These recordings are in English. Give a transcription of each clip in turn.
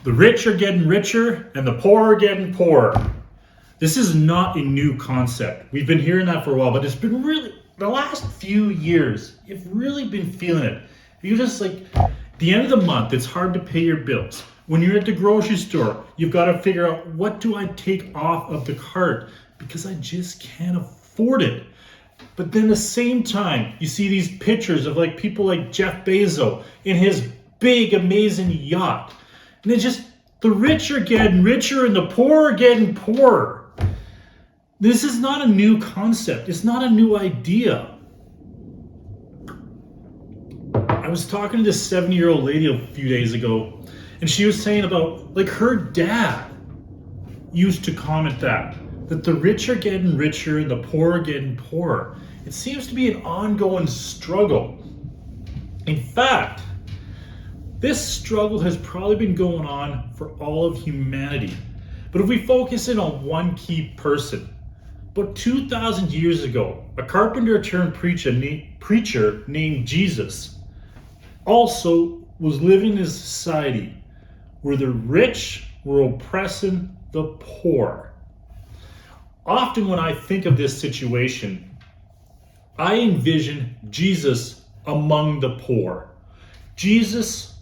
The rich are getting richer and the poor are getting poorer. This is not a new concept. We've been hearing that for a while, but it's been really, the last few years, you've really been feeling it. You just like, the end of the month, it's hard to pay your bills. When you're at the grocery store, you've got to figure out, what do I take off of the cart? Because I just can't afford it. But then at the same time, you see these pictures of like people like Jeff Bezos in his big, amazing yacht. And it's just, the rich are getting richer and the poor are getting poorer. This is not a new concept. It's not a new idea. I was talking to this 70-year-old lady a few days ago, and she was saying about, like, her dad used to comment that the rich are getting richer and the poor are getting poorer. It seems to be an ongoing struggle. In fact, this struggle has probably been going on for all of humanity. But if we focus in on one key person, about 2,000 years ago, a carpenter turned preacher named Jesus also was living in a society where the rich were oppressing the poor. Often when I think of this situation, I envision Jesus among the poor. Jesus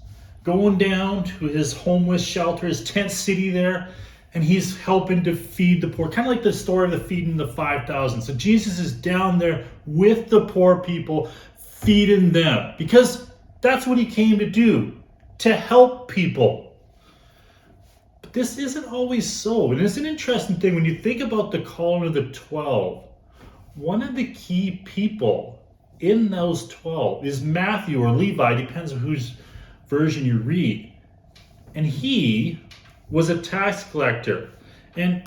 going down to his homeless shelter, his tent city there, and he's helping to feed the poor. Kind of like the story of the feeding the 5,000. So Jesus is down there with the poor people, feeding them, because that's what he came to do, to help people. But this isn't always so. And it's an interesting thing when you think about the calling of the 12. One of the key people in those 12 is Matthew or Levi, depends on whose version you read. And he was a tax collector. And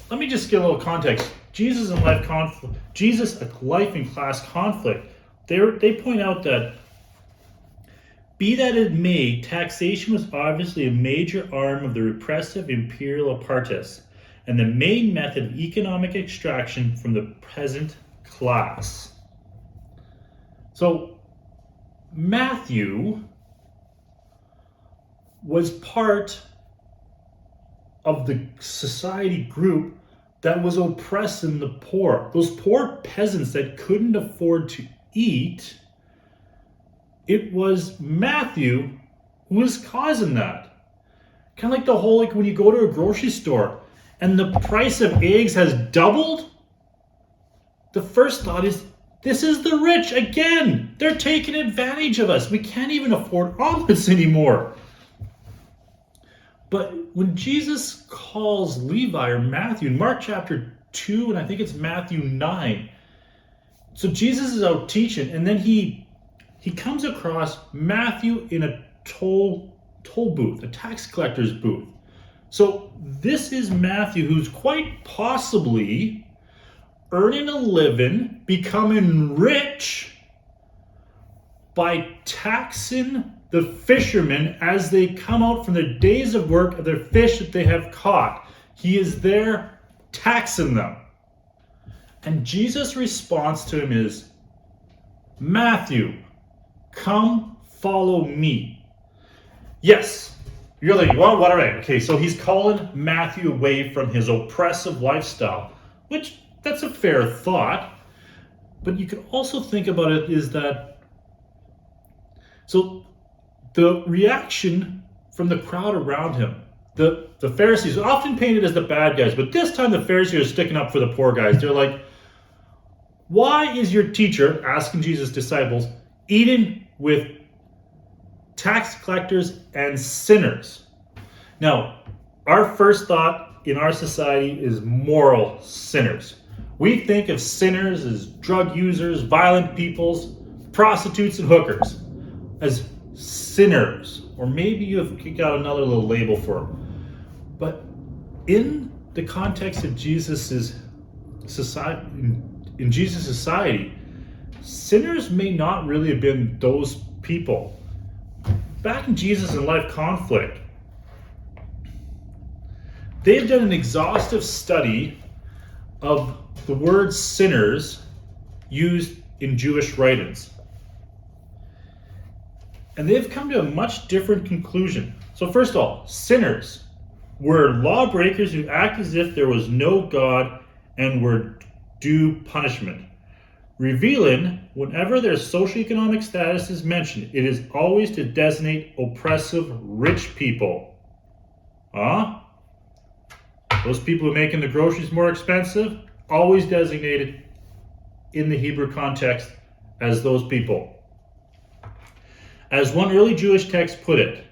let me just give a little context. Jesus and life and class conflict. They point out that, be that it may, taxation was obviously a major arm of the repressive imperial apparatus and the main method of economic extraction from the peasant class. So Matthew was part of the society group that was oppressing the poor. Those poor peasants that couldn't afford to eat, it was Matthew who was causing that. Kind of like the whole, like when you go to a grocery store and the price of eggs has doubled, the first thought is, this is the rich again. They're taking advantage of us. We can't even afford omelets anymore. But when Jesus calls Levi or Matthew in Mark chapter 2, and I think it's Matthew 9, so Jesus is out teaching, and then he comes across Matthew in a toll booth, a tax collector's booth. So this is Matthew, who's quite possibly earning a living, becoming rich by taxing the fishermen as they come out from their days of work of their fish that they have caught. He is there taxing them. And Jesus' response to him is, Matthew, come follow me. Yes, you're like, well, what, all right. Okay, so he's calling Matthew away from his oppressive lifestyle, which that's a fair thought. But you could also think about it is that, so the reaction from the crowd around him, the Pharisees are often painted as the bad guys, but this time the Pharisees are sticking up for the poor guys. They're like, why is your teacher, asking Jesus' disciples, eating with tax collectors and sinners? Now, our first thought in our society is moral sinners. We think of sinners as drug users, violent peoples, prostitutes, and hookers, as sinners. Or maybe you've got another little label for them. But in the context of Jesus' society, in Jesus' society, sinners may not really have been those people. Back in Jesus and life conflict, they've done an exhaustive study of the word sinners used in Jewish writings. And they've come to a much different conclusion. So first of all, sinners were lawbreakers who act as if there was no God and were due punishment. Revealing, whenever their socioeconomic status is mentioned, it is always to designate oppressive rich people. Those people who are making the groceries more expensive, always designated in the Hebrew context as those people. As one early Jewish text put it,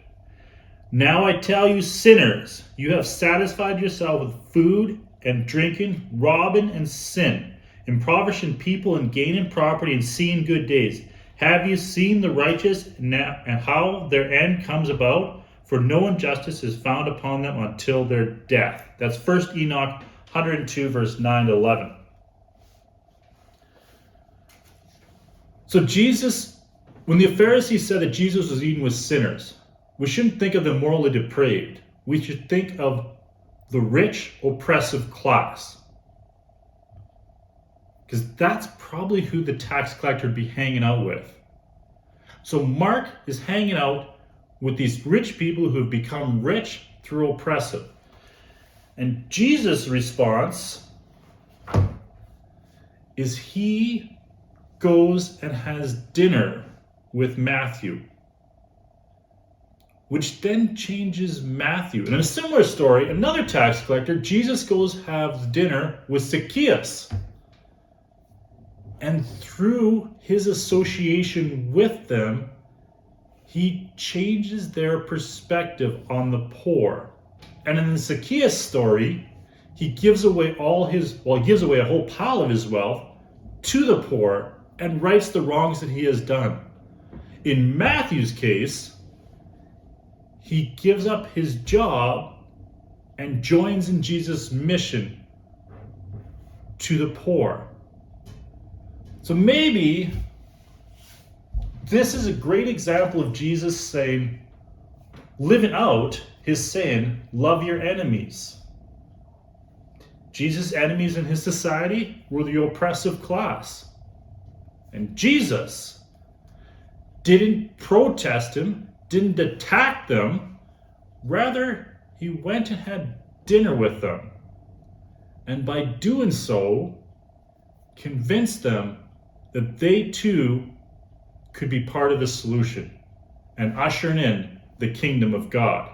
"Now I tell you, sinners, you have satisfied yourself with food and drinking, robbing and sin, impoverishing people and gaining property and seeing good days. Have you seen the righteous and how their end comes about? For no injustice is found upon them until their death." That's 1 Enoch 102, verse 9 to 11. So Jesus, when the Pharisees said that Jesus was eating with sinners, we shouldn't think of the morally depraved. We should think of the rich, oppressive class. Because that's probably who the tax collector would be hanging out with. So Mark is hanging out with these rich people who have become rich through oppressive. And Jesus' response is he goes and has dinner with Matthew, which then changes Matthew. And in a similar story, another tax collector, Jesus goes have dinner with Zacchaeus. And through his association with them, he changes their perspective on the poor. And in the Zacchaeus story, he gives away he gives away a whole pile of his wealth to the poor and rights the wrongs that he has done. In Matthew's case, he gives up his job and joins in Jesus' mission to the poor. So maybe this is a great example of Jesus saying, living out his saying, love your enemies. Jesus' enemies in his society were the oppressive class. And Jesus didn't protest him, didn't attack them. Rather, he went and had dinner with them. And by doing so, convinced them that they too could be part of the solution and ushering in the kingdom of God.